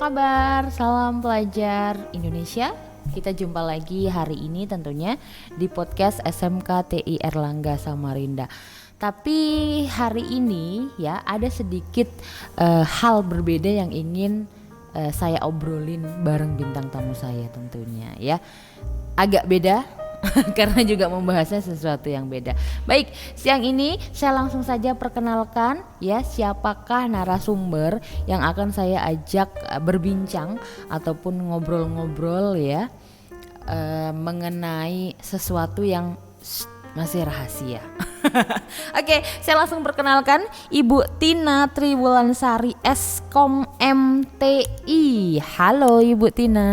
kabar? Salam pelajar Indonesia. Kita jumpa lagi hari ini tentunya di podcast SMK TI Erlangga Samarinda. Tapi hari ini ya ada sedikit hal berbeda yang ingin saya obrolin bareng bintang tamu saya tentunya ya. Agak beda karena juga membahasnya sesuatu yang beda. Baik, siang ini saya langsung saja perkenalkan ya siapakah narasumber yang akan saya ajak berbincang ataupun ngobrol-ngobrol ya mengenai sesuatu yang masih rahasia. Oke, saya langsung perkenalkan Ibu Tina Triwulansari Eskom MTI. Halo Ibu Tina.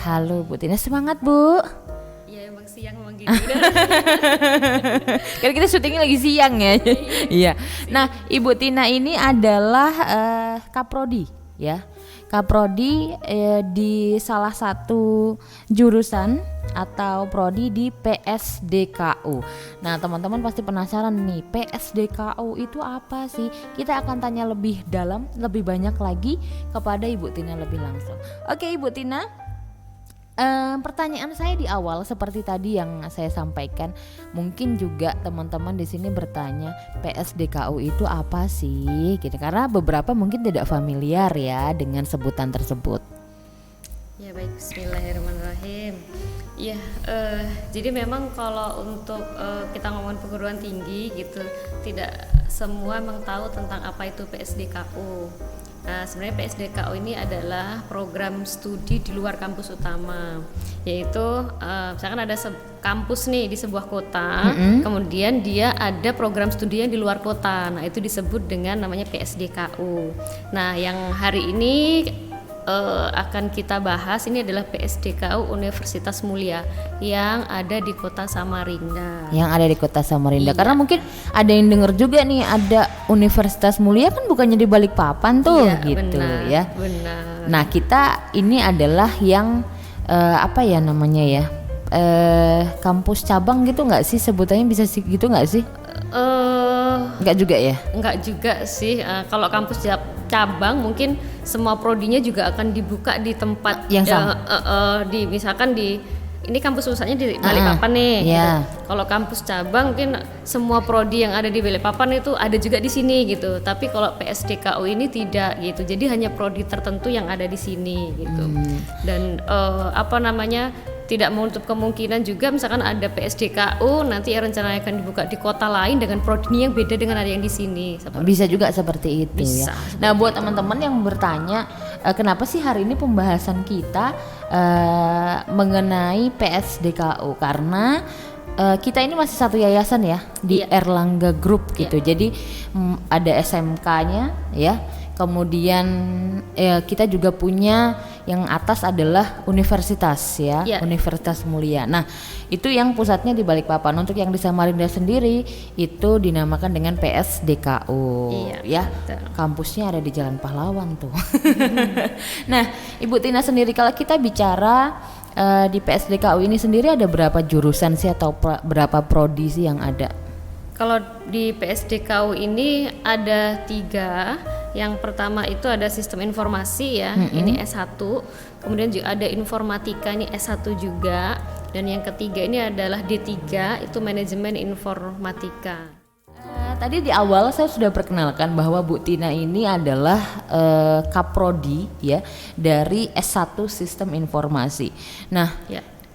Halo Bu Tina, semangat Bu. Iya emang siang emang gitu. Karena kita syutingnya lagi siang ya. Iya. Nah Ibu Tina ini adalah Kaprodi ya. Kaprodi di salah satu jurusan atau prodi di PSDKU. Nah teman-teman pasti penasaran nih, PSDKU itu apa sih? Kita akan tanya lebih dalam, lebih banyak lagi kepada Ibu Tina lebih langsung. Oke Ibu Tina, pertanyaan saya di awal seperti tadi yang saya sampaikan, mungkin juga teman-teman di sini bertanya PSDKU itu apa sih? Gitu, karena beberapa mungkin tidak familiar ya dengan sebutan tersebut. Ya baik, bismillahirrahmanirrahim. Ya, jadi memang kalau untuk kita ngomongin perguruan tinggi gitu, tidak semua memang tahu tentang apa itu PSDKU. Nah, sebenarnya PSDKU ini adalah program studi di luar kampus utama, yaitu misalkan ada kampus nih di sebuah kota, kemudian dia ada program studi yang di luar kota, nah itu disebut dengan namanya PSDKU. Nah, yang hari ini akan kita bahas ini adalah PSDKU Universitas Mulia yang ada di Kota Samarinda. Yang ada di Kota Samarinda. Iya. Karena mungkin ada yang dengar juga nih ada Universitas Mulia kan bukannya di Balikpapan tuh Iya, gitu benar, ya. Benar. Nah, kita ini adalah yang apa ya namanya ya? Kampus cabang gitu nggak sih sebutannya, bisa gitu nggak sih? Nggak juga ya? Enggak juga sih. Kalau kampus cabang mungkin semua prodinya juga akan dibuka di tempat yang sama. Misalkan di ini kampus pusatnya di Balikpapan nih. Yeah. Gitu. Kalau kampus cabang mungkin semua prodi yang ada di Balikpapan itu ada juga di sini gitu. Tapi kalau PSDKU ini tidak gitu. Jadi hanya prodi tertentu yang ada di sini gitu. Dan tidak menutup kemungkinan juga misalkan ada PSDKU nanti rencananya akan dibuka di kota lain dengan prodi yang beda dengan ada yang di sini. Bisa juga seperti itu bisa, ya. Nah buat teman-teman yang bertanya kenapa sih hari ini pembahasan kita mengenai PSDKU, karena kita ini masih satu yayasan ya di Erlangga Group gitu. Jadi ada SMK-nya ya. Kemudian kita juga punya yang atas adalah universitas ya, Universitas Mulia. Nah itu yang pusatnya di Balikpapan. Untuk yang di Samarinda sendiri itu dinamakan dengan PSDKU ya. Betul. Kampusnya ada di Jalan Pahlawan tuh. Nah Ibu Tina sendiri, kalau kita bicara di PSDKU ini sendiri ada berapa jurusan sih atau berapa prodi sih yang ada? Kalau di PSDKU ini ada 3. Yang pertama itu ada sistem informasi ya, ini S1. Kemudian juga ada informatika, ini S1 juga. Dan yang ketiga ini adalah D3, itu manajemen informatika. Tadi di awal saya sudah perkenalkan bahwa Bu Tina ini adalah Kaprodi ya dari S1 Sistem Informasi. Nah,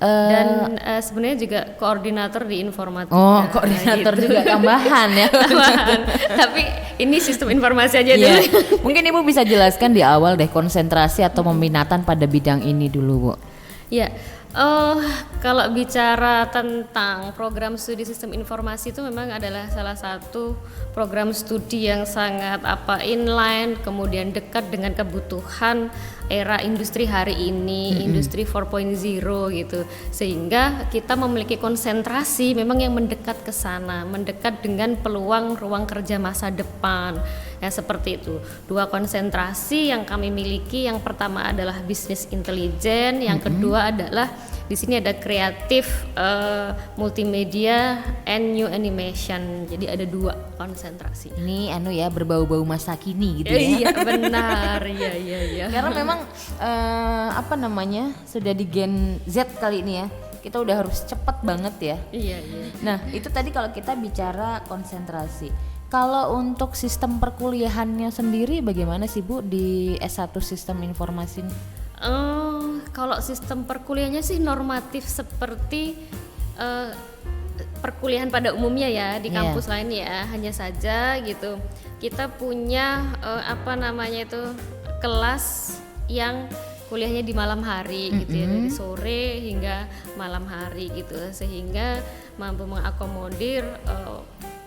dan sebenarnya juga koordinator di informatika. Oh, koordinator gitu. Juga tambahan ya. Tambahan. Tapi ini sistem informasi aja dulu. Mungkin Ibu bisa jelaskan di awal deh konsentrasi atau peminatan pada bidang ini dulu, Bu. Ya. Kalau bicara tentang program studi sistem informasi itu memang adalah salah satu program studi yang sangat inline, kemudian dekat dengan kebutuhan era industri hari ini, industri 4.0 gitu. Sehingga kita memiliki konsentrasi memang yang mendekat ke sana, mendekat dengan peluang ruang kerja masa depan. Ya seperti itu. Dua konsentrasi yang kami miliki, yang pertama adalah bisnis intelijen, yang kedua adalah di sini ada kreatif, multimedia, and new animation. Jadi ada 2 konsentrasi. Ini ya berbau-bau masa kini gitu ya. Iya benar, iya. Karena memang sudah di Gen Z kali ini ya. Kita udah harus cepat banget ya. Iya. Nah, itu tadi kalau kita bicara konsentrasi. Kalau untuk sistem perkuliahannya sendiri bagaimana sih Bu di S1 Sistem Informasi ini? Kalau sistem perkuliahannya sih normatif seperti perkuliahan pada umumnya ya di kampus lain ya. Hanya saja gitu kita punya kelas yang kuliahnya di malam hari gitu ya, dari sore hingga malam hari gitu, sehingga mampu mengakomodir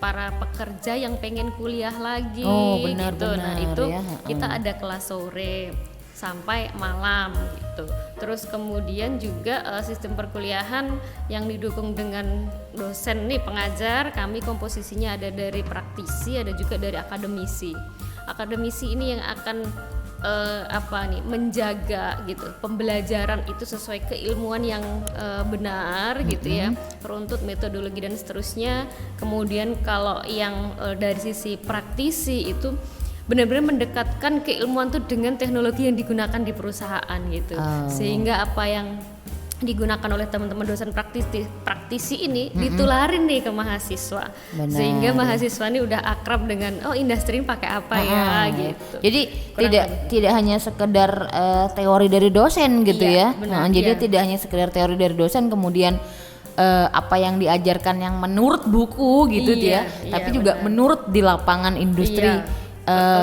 para pekerja yang pengen kuliah lagi gitu. Nah itu ya, kita ada kelas sore sampai malam gitu. Terus kemudian juga sistem perkuliahan yang didukung dengan dosen nih pengajar, kami komposisinya ada dari praktisi, ada juga dari akademisi. Akademisi ini yang akan menjaga gitu pembelajaran itu sesuai keilmuan yang benar gitu ya, runtut metodologi dan seterusnya. Kemudian kalau yang dari sisi praktisi itu benar-benar mendekatkan keilmuan itu dengan teknologi yang digunakan di perusahaan gitu, sehingga apa yang digunakan oleh teman-teman dosen praktisi ini ditularin nih ke mahasiswa. Benar. Sehingga mahasiswa ini udah akrab dengan industri ini pakai apa ya gitu. Jadi tidak hanya sekedar teori dari dosen gitu ya. Benar, jadi tidak hanya sekedar teori dari dosen kemudian apa yang diajarkan yang menurut buku gitu tapi juga menurut di lapangan industri.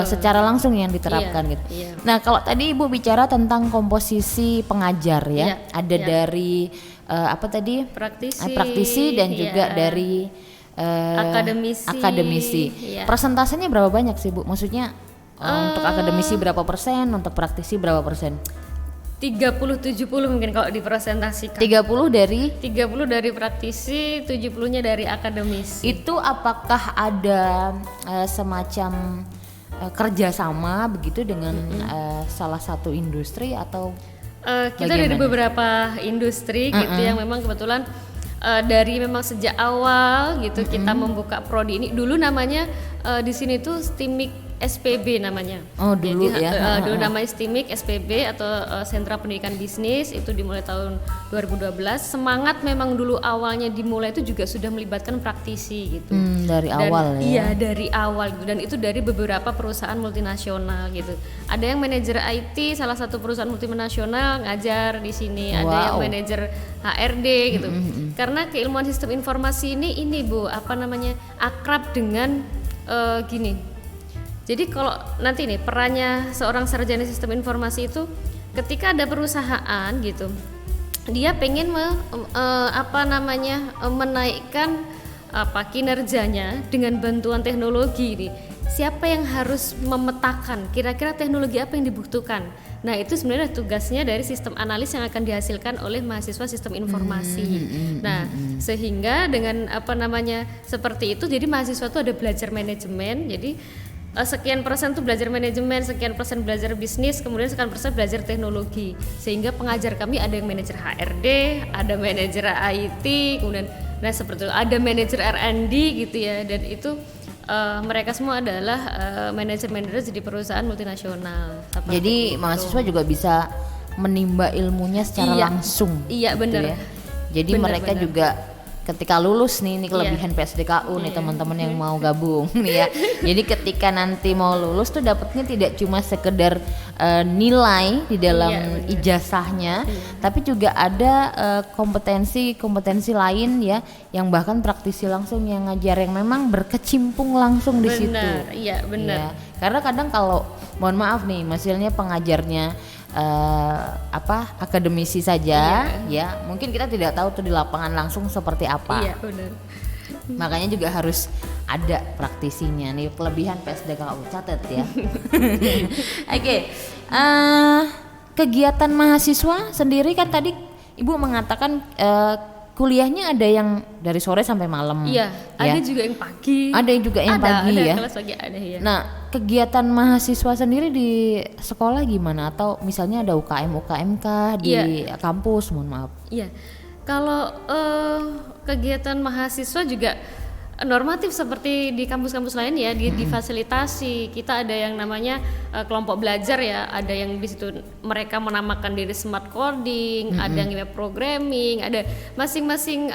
Secara langsung yang diterapkan gitu. Nah kalau tadi Ibu bicara tentang komposisi pengajar ya, ada dari praktisi dan juga dari akademisi. Persentasenya berapa banyak sih Bu? Maksudnya untuk akademisi berapa persen, untuk praktisi berapa persen? 30-70 mungkin kalau dipresentasikan. 30 dari praktisi, 70-nya dari akademisi. Itu apakah ada semacam kerjasama begitu dengan salah satu industri atau kita dari beberapa industri gitu yang memang kebetulan dari memang sejak awal gitu kita membuka prodi ini. Dulu namanya di sini tuh STIMIK SPB namanya. Dulu ya. Dulu namanya STIMIK SPB atau Sentra Pendidikan Bisnis, itu dimulai tahun 2012. Semangat memang dulu awalnya dimulai itu juga sudah melibatkan praktisi gitu. Dari awal ya. Iya, dari awal gitu, dan itu dari beberapa perusahaan multinasional gitu. Ada yang manajer IT salah satu perusahaan multinasional ngajar di sini, ada yang manajer HRD gitu. Karena keilmuan sistem informasi ini Bu, akrab dengan gini. Jadi kalau nanti nih perannya seorang sarjana sistem informasi itu ketika ada perusahaan gitu, dia pengen menaikkan kinerjanya dengan bantuan teknologi nih. Siapa yang harus memetakan kira-kira teknologi apa yang dibutuhkan? Nah itu sebenarnya tugasnya dari sistem analis yang akan dihasilkan oleh mahasiswa sistem informasi. Nah sehingga dengan seperti itu, jadi mahasiswa itu ada belajar manajemen. Jadi sekian persen tuh belajar manajemen, sekian persen belajar bisnis, kemudian sekian persen belajar teknologi. Sehingga pengajar kami ada yang manajer HRD, ada manajer IT, kemudian seperti itu, ada manajer R&D gitu ya. Dan itu mereka semua adalah manajer-manajer di perusahaan multinasional. Jadi mahasiswa juga bisa menimba ilmunya secara langsung. Iya benar. Gitu ya. Jadi mereka juga ketika lulus nih, ini kelebihan PSDKU nih teman-teman yang mau gabung nih ya. Jadi ketika nanti mau lulus tuh dapatnya tidak cuma sekedar nilai di dalam ijazahnya, tapi juga ada kompetensi lain ya, yang bahkan praktisi langsung yang ngajar, yang memang berkecimpung langsung di situ. Iya benar. Ya. Karena kadang kalau mohon maaf nih, hasilnya pengajarnya akademisi saja ya, mungkin kita tidak tahu tuh di lapangan langsung seperti apa. Iya benar. Makanya juga harus ada praktisinya nih, kelebihan PSDKU, catat ya. Oke. Kegiatan mahasiswa sendiri kan tadi Ibu mengatakan kuliahnya ada yang dari sore sampai malam. Iya, ya. ada juga yang pagi. Ada juga yang pagi ada ya. kelas pagi ada ya. Nah, kegiatan mahasiswa sendiri di sekolah gimana? Atau misalnya ada UKM kah di kampus? Mohon maaf. Iya, kalau kegiatan mahasiswa juga normatif seperti di kampus-kampus lain ya, difasilitasi. Kita ada yang namanya kelompok belajar ya, ada yang di situ mereka menamakan diri smart coding, ada yang web programming, ada masing-masing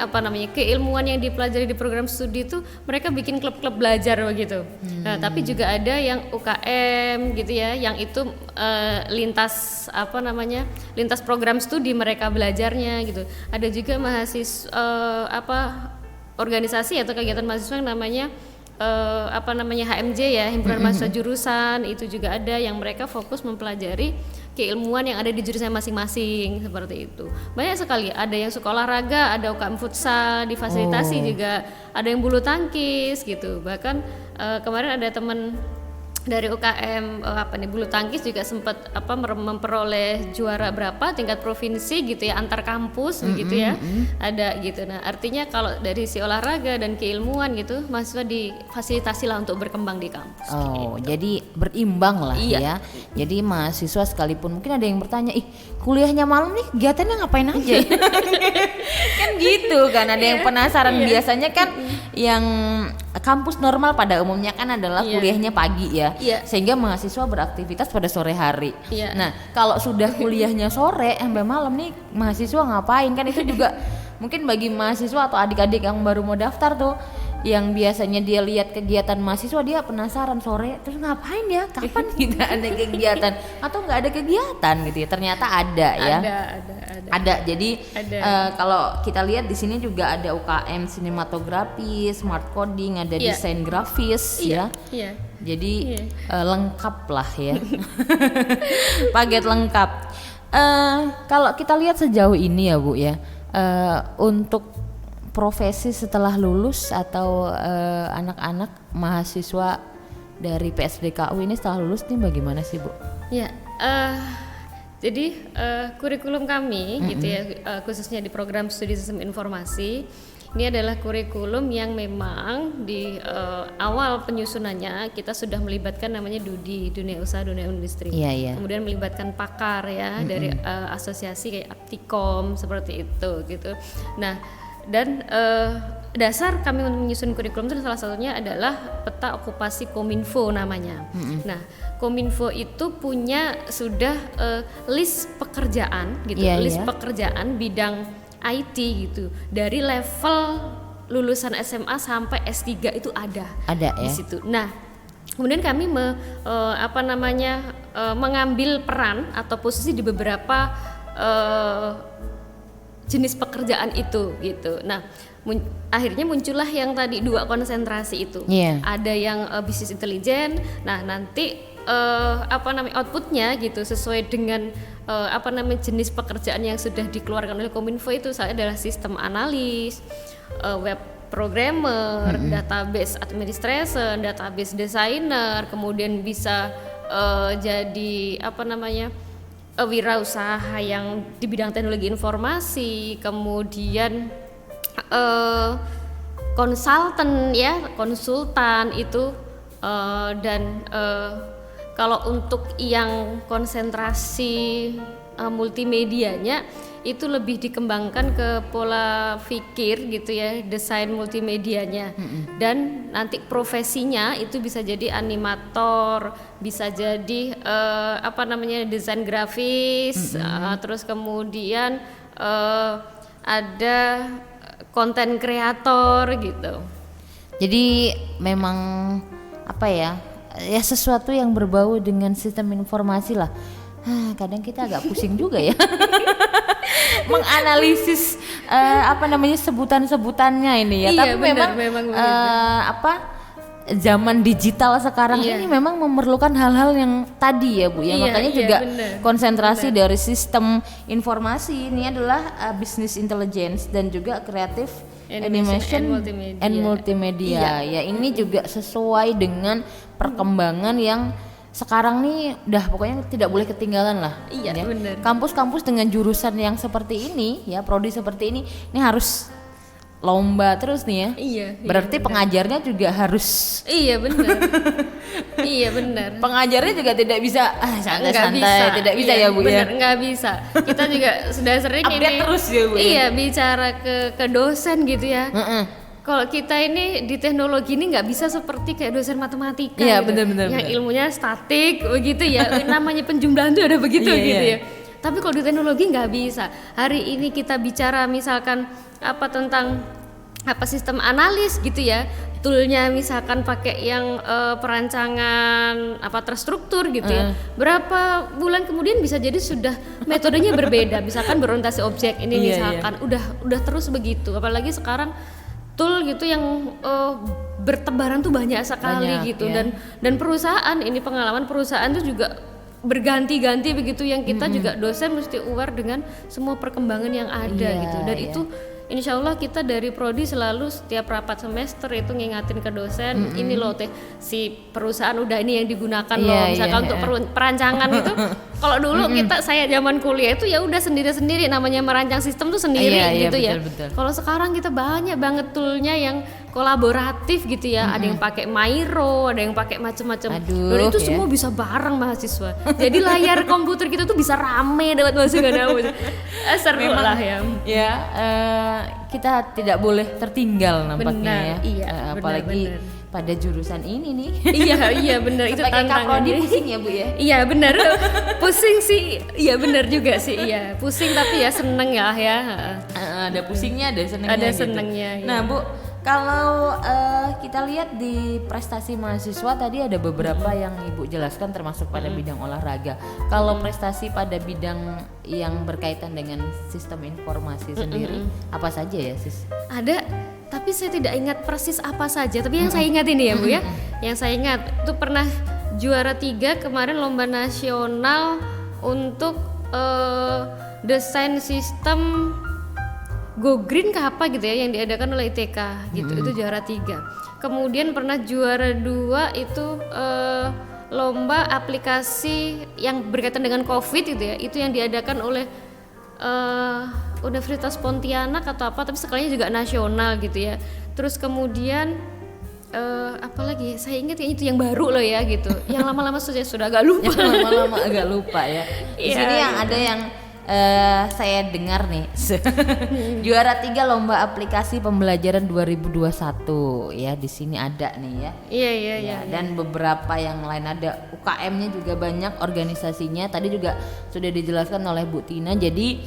keilmuan yang dipelajari di program studi itu mereka bikin klub-klub belajar begitu. Nah, tapi juga ada yang UKM gitu ya, yang itu lintas program studi mereka belajarnya gitu. Ada juga mahasiswa organisasi atau kegiatan mahasiswa yang namanya HMJ ya, himpunan mahasiswa jurusan, itu juga ada yang mereka fokus mempelajari keilmuan yang ada di jurusan masing-masing seperti itu. Banyak sekali, ada yang suka olahraga, ada UKM futsal, difasilitasi juga, ada yang bulu tangkis gitu. Bahkan kemarin ada teman dari UKM bulu tangkis juga sempat memperoleh juara berapa tingkat provinsi gitu ya, antar kampus begitu ya. Ada gitu. Nah, artinya kalau dari si olahraga dan keilmuan gitu, mahasiswa difasilitasi lah untuk berkembang di kampus. Oh, gitu. Jadi berimbang lah ya. Jadi mahasiswa sekalipun mungkin ada yang bertanya, kuliahnya malam nih kegiatannya ngapain aja ya? Kan gitu kan, ada yang penasaran. Biasanya kan yang kampus normal pada umumnya kan adalah kuliahnya pagi ya. Sehingga mahasiswa beraktivitas pada sore hari. Nah, kalau sudah kuliahnya sore sampai malam nih mahasiswa ngapain? Kan itu juga mungkin bagi mahasiswa atau adik-adik yang baru mau daftar tuh, yang biasanya dia lihat kegiatan mahasiswa dia penasaran sore terus ngapain ya, kapan kita ada kegiatan atau nggak ada kegiatan gitu ya. Ternyata ada ya. Ada. Jadi kalau kita lihat di sini juga ada UKM sinematografi, smart coding, ada desain grafis ya. Jadi lengkap lah ya. Paket lengkap. Kalau kita lihat sejauh ini ya Bu ya, untuk profesi setelah lulus atau anak-anak mahasiswa dari PSDKU ini setelah lulus nih bagaimana sih Bu? Ya, jadi kurikulum kami gitu ya, khususnya di program studi sistem informasi, ini adalah kurikulum yang memang di awal penyusunannya kita sudah melibatkan namanya DUDI, dunia usaha dunia industri. Kemudian melibatkan pakar ya dari asosiasi kayak Aptikom seperti itu gitu. Nah, dan dasar kami untuk menyusun kurikulum itu salah satunya adalah peta okupasi Kominfo namanya. Nah, Kominfo itu punya sudah list pekerjaan gitu, list pekerjaan bidang IT gitu, dari level lulusan SMA sampai S3 itu ada di situ. Nah, kemudian kami mengambil peran atau posisi di beberapa jenis pekerjaan itu gitu. Nah, akhirnya muncullah yang tadi dua konsentrasi itu. Ada yang bisnis intelijen. Nah, nanti outputnya gitu sesuai dengan jenis pekerjaan yang sudah dikeluarkan oleh Kominfo itu adalah sistem analis, web programmer, database administration, database designer, kemudian bisa jadi wirausaha yang di bidang teknologi informasi, kemudian konsultan itu dan kalau untuk yang konsentrasi multimedianya itu lebih dikembangkan ke pola pikir gitu ya, desain multimedianya. Dan nanti profesinya itu bisa jadi animator, bisa jadi desain grafis, terus kemudian ada konten kreator gitu. Jadi memang sesuatu yang berbau dengan sistem informasi lah. Kadang kita agak pusing juga ya menganalisis sebutan-sebutannya ini ya. Tapi memang zaman digital sekarang ini memang memerlukan hal-hal yang tadi ya Bu ya. Makanya juga konsentrasi dari sistem informasi ini adalah business intelligence dan juga creative animation and multimedia. Ya, ini juga sesuai dengan perkembangan yang sekarang nih udah pokoknya tidak boleh ketinggalan lah. Kampus-kampus dengan jurusan yang seperti ini ya, prodi seperti ini harus lomba terus nih ya. Iya. Berarti iya, pengajarnya juga harus. Iya benar. Iya benar. Pengajarnya juga tidak bisa santai-santai, tidak bisa iya, ya Bu bener, ya. nggak bisa. Kita juga sudah sering Update ini. terus ya Bu. Iya, bicara ke dosen gitu ya. Heeh. Kalau kita ini di teknologi ini nggak bisa seperti kayak dosen matematika Iya, gitu. benar-benar. Yang ilmunya statik begitu ya. Namanya penjumlahan tuh ada begitu Iya, gitu iya. ya. Tapi kalau di teknologi nggak bisa. Hari ini kita bicara misalkan apa tentang apa sistem analis gitu ya. Toolnya misalkan pakai yang perancangan apa terstruktur gitu ya. Berapa bulan kemudian bisa jadi sudah metodenya berbeda. Misalkan berorientasi objek ini Iya, misalkan udah terus begitu. Apalagi sekarang tool gitu yang bertebaran tuh banyak sekali Banyak, gitu ya. dan perusahaan ini pengalaman perusahaan tuh juga berganti-ganti begitu yang kita juga dosen mesti aware dengan semua perkembangan yang ada Iya, gitu dan iya. itu insya Allah kita dari prodi selalu setiap rapat semester itu ngingatin ke dosen ini loh teh si perusahaan udah ini yang digunakan Iya, loh misalkan iya, untuk perancangan itu kalau dulu saya zaman kuliah itu ya udah sendiri-sendiri namanya merancang sistem tuh sendiri Iya, iya, gitu ya betul. kalau sekarang kita banyak banget toolnya yang kolaboratif gitu ya ada yang pakai Miro ada yang pakai macam-macam Aduh, dan itu ya. semua bisa bareng mahasiswa jadi layar komputer kita tuh bisa rame dapat mahasiswa seru lah ya. Ya, kita tidak boleh tertinggal nampaknya Benar, ya. iya, Apalagi benar. pada jurusan ini nih. iya benar itu Sebagai kaprodi tantangannya pusing ya Bu ya. iya benar pusing sih iya benar juga sih iya pusing tapi ya seneng ya Ada pusingnya, ada senengnya. Ada gitu. senengnya, iya. Nah Bu, kalau kita lihat di prestasi mahasiswa tadi ada beberapa yang Ibu jelaskan termasuk pada bidang olahraga. Kalau prestasi pada bidang yang berkaitan dengan sistem informasi sendiri, apa saja ya Sis? ada tapi saya tidak ingat persis apa saja tapi yang saya ingat ini ya Bu ya yang saya ingat itu pernah juara 3 kemarin lomba nasional untuk desain sistem Go Green ke apa gitu ya yang diadakan oleh ITK gitu itu juara 3 kemudian pernah juara 2 itu lomba aplikasi yang berkaitan dengan COVID gitu ya itu yang diadakan oleh Universitas Pontianak atau apa tapi sekalinya juga nasional gitu ya terus kemudian apalagi saya ingat ya itu yang baru loh ya gitu yang lama-lama sudah agak lupa Yang lama-lama agak lupa ya. Di Iya, sini yang gitu. ada yang saya dengar nih juara 3 lomba aplikasi pembelajaran 2021 ya di sini ada nih ya. iya Ya, dan beberapa yang lain ada UKM-nya juga banyak organisasinya tadi juga sudah dijelaskan oleh Bu Tina jadi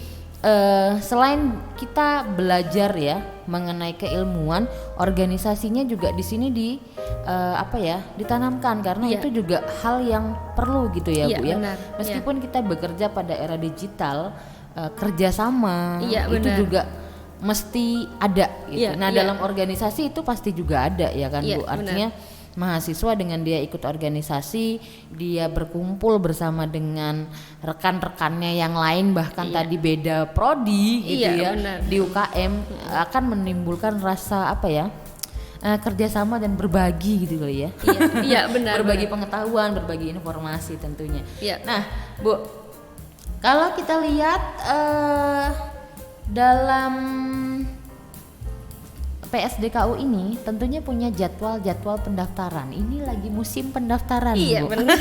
selain kita belajar ya mengenai keilmuan organisasinya juga di sini ditanamkan karena Iya. itu juga hal yang perlu gitu ya Iya, Bu ya benar. meskipun kita bekerja pada era digital kerjasama Iya, itu benar. juga mesti ada gitu. Iya, Nah iya. dalam organisasi itu pasti juga ada ya kan Iya, Bu artinya mahasiswa dengan dia ikut organisasi, dia berkumpul bersama dengan rekan-rekannya yang lain bahkan tadi beda prodi gitu Iya, ya benar. di UKM akan menimbulkan rasa kerjasama dan berbagi gitu loh ya. iya benar Berbagi pengetahuan, berbagi informasi tentunya. Iya. Nah, Bu, kalau kita lihat dalam PSDKU ini tentunya punya jadwal-jadwal pendaftaran. Ini lagi musim pendaftaran, iya Bu. benar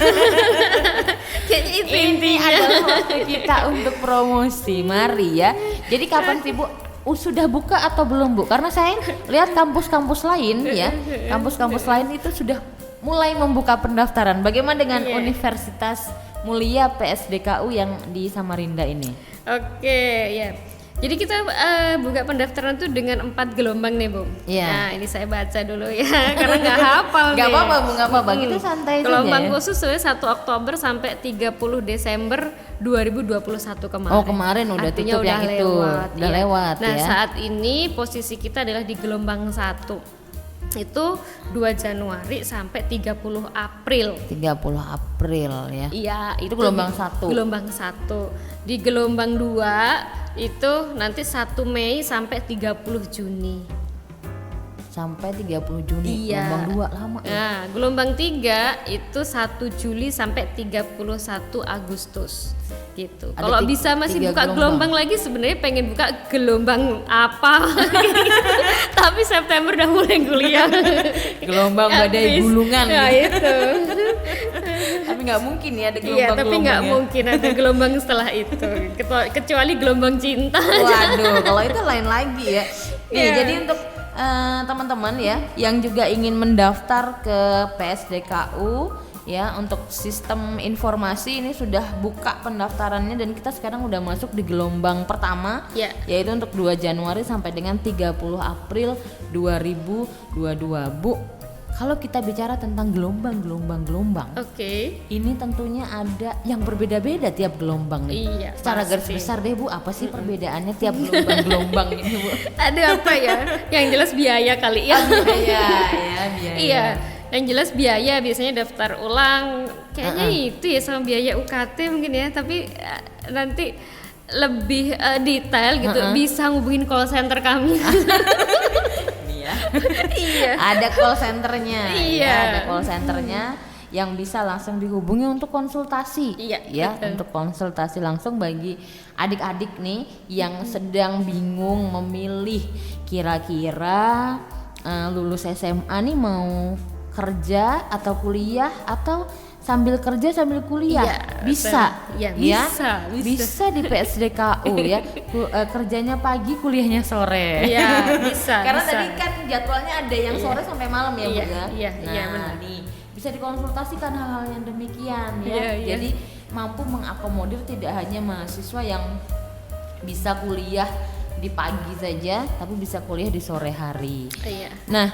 kayaknya itu Ini intinya adalah waktu kita untuk promosi. Mari ya. Jadi kapan sih Bu? Sudah buka atau belum Bu? Karena saya lihat kampus-kampus lain ya, kampus-kampus lain itu sudah mulai membuka pendaftaran. Bagaimana dengan Universitas Mulia PSDKU yang di Samarinda ini? Oke, ya. Jadi kita buka pendaftaran tuh dengan 4 gelombang nih, Bu. Iya. Nah, ini saya baca dulu ya, karena nggak hafal nih. Nggak apa-apa, Bu, nggak apa-apa. Kita santai saja Gelombang ya. khusus 1 Oktober sampai 30 Desember 2021 kemarin. Oh, kemarin udah Artinya tutup yang itu. Udah iya. lewat Nah, ya. saat ini posisi kita adalah di gelombang 1. Itu 2 Januari sampai 30 April. 30 April ya. Iya, Itu gelombang 1. Gelombang 1. Di gelombang 2 itu nanti 1 Mei sampai 30 Juni. Sampai 30 Juni. Iya. Gelombang 2 lama ya. Nah, gelombang 3 itu 1 Juli sampai 31 Agustus. gitu. Ada Kalau bisa masih 3 buka gelombang lagi, sebenarnya pengen buka gelombang apa tapi September udah mulai kuliah. Gelombang badai Habis. gulungan. Nah itu. Tapi nggak mungkin ya ada Iya, gelombang. tapi nggak mungkin ada gelombang setelah itu, kecuali gelombang cinta. Waduh, kalau itu lain lagi ya. Nih, Iya. jadi untuk teman-teman ya yang juga ingin mendaftar ke PSDKU ya, untuk sistem informasi ini sudah buka pendaftarannya dan kita sekarang udah masuk di gelombang pertama, Ya. yaitu untuk 2 Januari sampai dengan 30 April 2022. Bu, kalau kita bicara tentang gelombang, Oke. ini tentunya ada yang berbeda-beda tiap gelombang nih. Iya, Secara garis pasti. besar deh Bu, apa sih perbedaannya tiap gelombang ini Bu? Ada apa ya? Yang jelas biaya kali ya. Biaya. Iya, yang jelas biaya biasanya daftar ulang kayaknya itu ya sama biaya UKT mungkin ya, tapi nanti lebih detail gitu bisa ngubungin call center kami. Iya. Ada call centernya. Iya. Ya, ada call centernya yang bisa langsung dihubungi untuk konsultasi. Iya, Ya, betul. untuk konsultasi langsung bagi adik-adik nih yang sedang bingung memilih kira-kira lulus SMA nih mau kerja atau kuliah atau sambil kerja sambil kuliah. Iya, Bisa. iya, Ya? bisa. Di PSDKU ya. Kerjanya pagi, kuliahnya sore. Iya, bisa. Karena bisa. tadi kan jadwalnya ada yang sore sampai malam ya Bu Iya, ya. iya, Nah, iya, benar. nih bisa dikonsultasikan hal-hal yang demikian ya. Iya, iya. Jadi mampu mengakomodir tidak hanya mahasiswa yang bisa kuliah di pagi saja, tapi bisa kuliah di sore hari. Iya. Nah,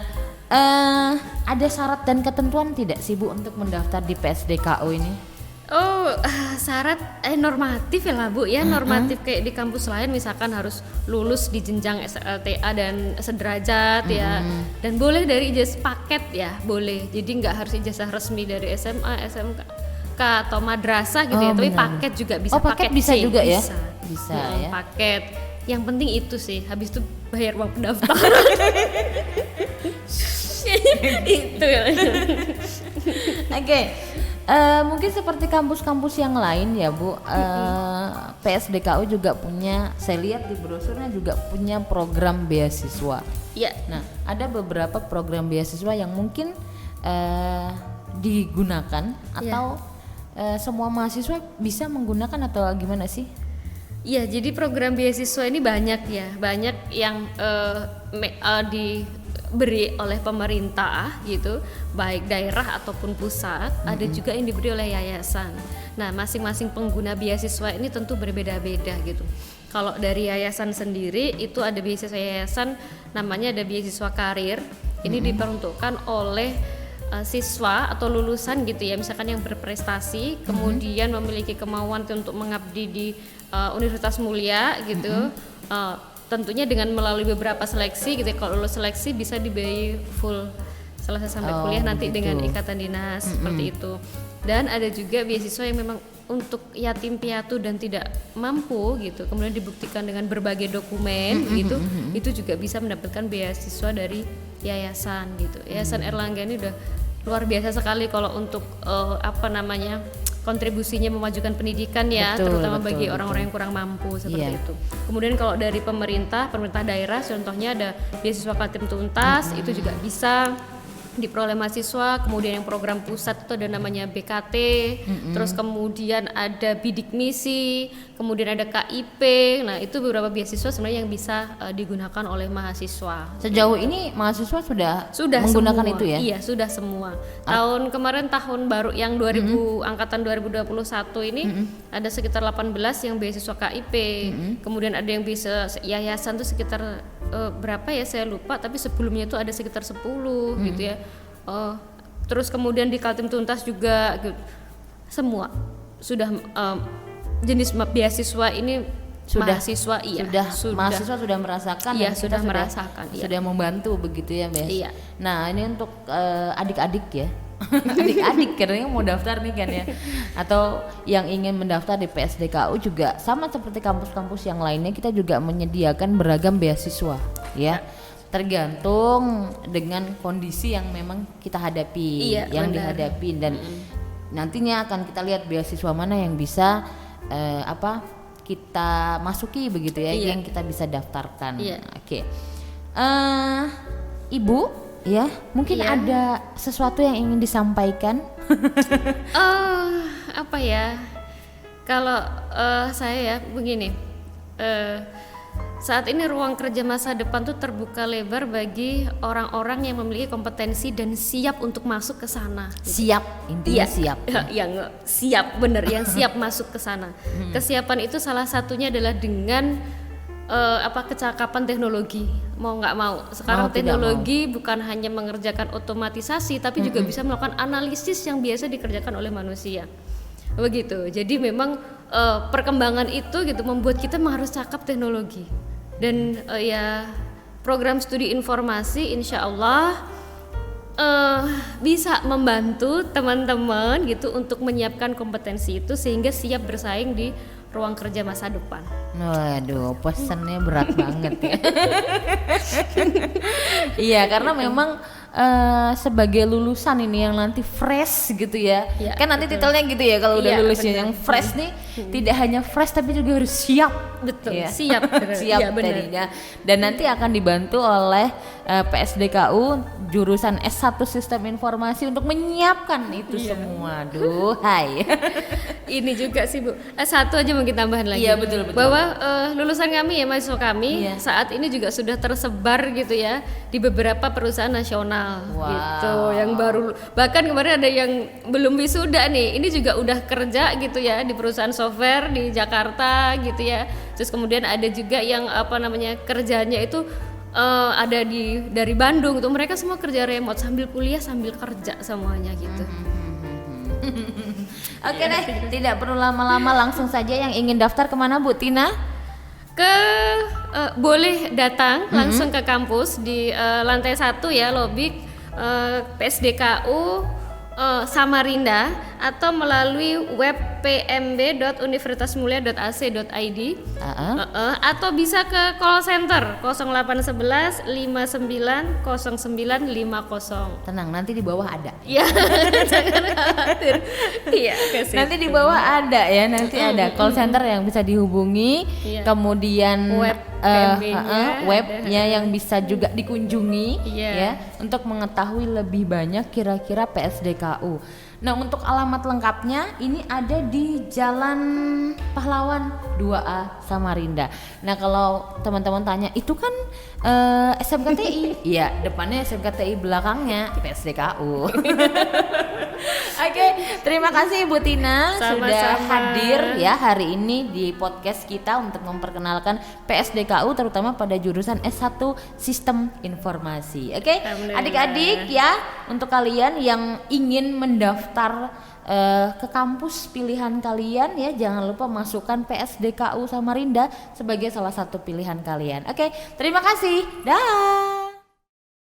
ada syarat dan ketentuan tidak sih Bu untuk mendaftar di PSDKU ini? Oh, syarat normatif ya lah Bu ya, normatif kayak di kampus lain misalkan harus lulus di jenjang SLTA dan sederajat ya, dan boleh dari ijazah paket ya, boleh. Jadi nggak harus ijazah resmi dari SMA, SMK atau madrasah gitu ya, tapi benar. paket juga bisa. Oh, paket bisa C, juga ya? bisa. Bisa ya. Paket. Yang penting itu sih, habis itu bayar uang pendaftaran. Itu ya. Oke, mungkin seperti kampus-kampus yang lain ya Bu, PSDKU juga punya, saya lihat di brosurnya juga punya program beasiswa. Iya. Nah, ada beberapa program beasiswa yang mungkin digunakan atau semua mahasiswa bisa menggunakan atau gimana sih? Iya, jadi program beasiswa ini banyak ya, banyak yang diberi oleh pemerintah gitu, baik daerah ataupun pusat, ada juga yang diberi oleh yayasan. Nah, masing-masing pengguna beasiswa ini tentu berbeda-beda gitu. Kalau dari yayasan sendiri itu ada beasiswa yayasan, namanya ada beasiswa karir. Ini diperuntukkan oleh siswa atau lulusan gitu ya, misalkan yang berprestasi, kemudian memiliki kemauan untuk mengabdi di universitas mulia gitu, tentunya dengan melalui beberapa seleksi gitu ya. Kalau lulus seleksi bisa dibiayai full selesai sampai kuliah nanti begitu. dengan ikatan dinas seperti itu. Dan ada juga beasiswa yang memang untuk yatim piatu dan tidak mampu gitu, kemudian dibuktikan dengan berbagai dokumen gitu, itu juga bisa mendapatkan beasiswa dari yayasan gitu. Yayasan Erlangga ini udah luar biasa sekali kalau untuk kontribusinya memajukan pendidikan ya, Betul, terutama betul, bagi betul. orang-orang yang kurang mampu seperti Iya. itu. Kemudian kalau dari pemerintah daerah contohnya ada beasiswa Kaltim Tuntas, itu juga bisa diperoleh mahasiswa. Kemudian yang program pusat itu ada namanya BKT, terus kemudian ada bidik misi, kemudian ada KIP. Nah, itu beberapa beasiswa sebenarnya yang bisa digunakan oleh mahasiswa. Sejauh ini mahasiswa sudah menggunakan semua. itu ya? Iya, sudah semua. Tahun kemarin, tahun baru yang 2000 angkatan 2021 ini ada sekitar 18 yang beasiswa KIP. Kemudian ada yang bisa yayasan tuh sekitar berapa ya saya lupa, tapi sebelumnya itu ada sekitar 10 gitu ya. Terus kemudian di Kaltim Tuntas juga gitu. Semua sudah jenis beasiswa ini mahasiswa mahasiswa sudah merasakan iya, dan kita sudah merasakan, iya. sudah membantu begitu ya Mbak. Iya. Nah, ini untuk adik-adik ya. Adik-adik karena mau daftar nih kan ya. Atau yang ingin mendaftar di PSDKU juga sama seperti kampus-kampus yang lainnya, kita juga menyediakan beragam beasiswa ya. Tergantung dengan kondisi yang memang kita hadapi, Iya, yang benar. dihadapi, dan nantinya akan kita lihat beasiswa mana yang bisa kita masuki begitu ya, Iya. yang kita bisa daftarkan. Iya. Oke. Ibu, ya mungkin Iya. ada sesuatu yang ingin disampaikan. Apa ya? Kalau saya ya begini, saat ini ruang kerja masa depan tuh terbuka lebar bagi orang-orang yang memiliki kompetensi dan siap untuk masuk ke sana. Siap, intinya siap. Yang siap, bener, yang siap masuk ke sana. Kesiapan itu salah satunya adalah dengan kecakapan teknologi. Mau nggak mau, sekarang Mau tidak teknologi bukan hanya mengerjakan otomatisasi, tapi juga bisa melakukan analisis yang biasa dikerjakan oleh manusia. Begitu. Jadi memang perkembangan itu gitu membuat kita harus cakap teknologi. Dan ya program studi informasi insya Allah bisa membantu teman-teman gitu untuk menyiapkan kompetensi itu sehingga siap bersaing di ruang kerja masa depan. Waduh, pesannya berat banget ya. Iya, karena memang sebagai lulusan ini yang nanti fresh gitu ya. Iya, Kan nanti titelnya gitu ya kalau udah Iya, lulusnya, benar. yang fresh nih tidak hanya fresh tapi juga harus siap. Betul, Iya. siap. bener. Siap Iya, bener. tadinya. Dan nanti akan dibantu oleh PSDKU jurusan S1 Sistem Informasi untuk menyiapkan itu semua. Duh, hai. Ini juga sih Bu, satu aja mungkin tambahan lagi. Iya, betul. Bahwa lulusan kami ya, mahasiswa kami Iya. saat ini juga sudah tersebar gitu ya di beberapa perusahaan nasional Wow. gitu, yang baru, bahkan kemarin ada yang belum wisuda nih, ini juga udah kerja gitu ya di perusahaan software di Jakarta gitu ya. Terus kemudian ada juga yang kerjanya itu ada dari Bandung tuh, mereka semua kerja remote sambil kuliah sambil kerja semuanya gitu. Oke deh, tidak perlu lama-lama, langsung saja yang ingin daftar kemana Bu Tina? Boleh datang langsung ke kampus di lantai 1 ya, lobi PSDKU Samarinda, atau melalui web pmb.universitasmulia.ac.id, atau bisa ke call center 0811 59 0950. Tenang, nanti di bawah ada. Ya, jangan khawatir. Iya, kasih. Nanti di bawah ada ya, nanti ada call center yang bisa dihubungi, Iya. kemudian Web PMB-nya webnya yang bisa juga dikunjungi Iya. ya, untuk mengetahui lebih banyak kira-kira PSDKU. Nah, untuk alamat lengkapnya ini ada di Jalan Pahlawan 2A Samarinda. Nah, kalau teman-teman tanya, itu kan SMKTI. Iya, depannya SMKTI, belakangnya PSDKU. Oke, terima kasih Ibu Tina sudah Sama-sama. hadir ya hari ini di podcast kita untuk memperkenalkan PSDKU terutama pada jurusan S1 Sistem Informasi. Oke, Alhamdulillah. adik-adik ya, untuk kalian yang ingin mendaftar ke kampus pilihan kalian ya, jangan lupa masukkan PSDKU Samarinda sebagai salah satu pilihan kalian. Oke, terima kasih. Dah.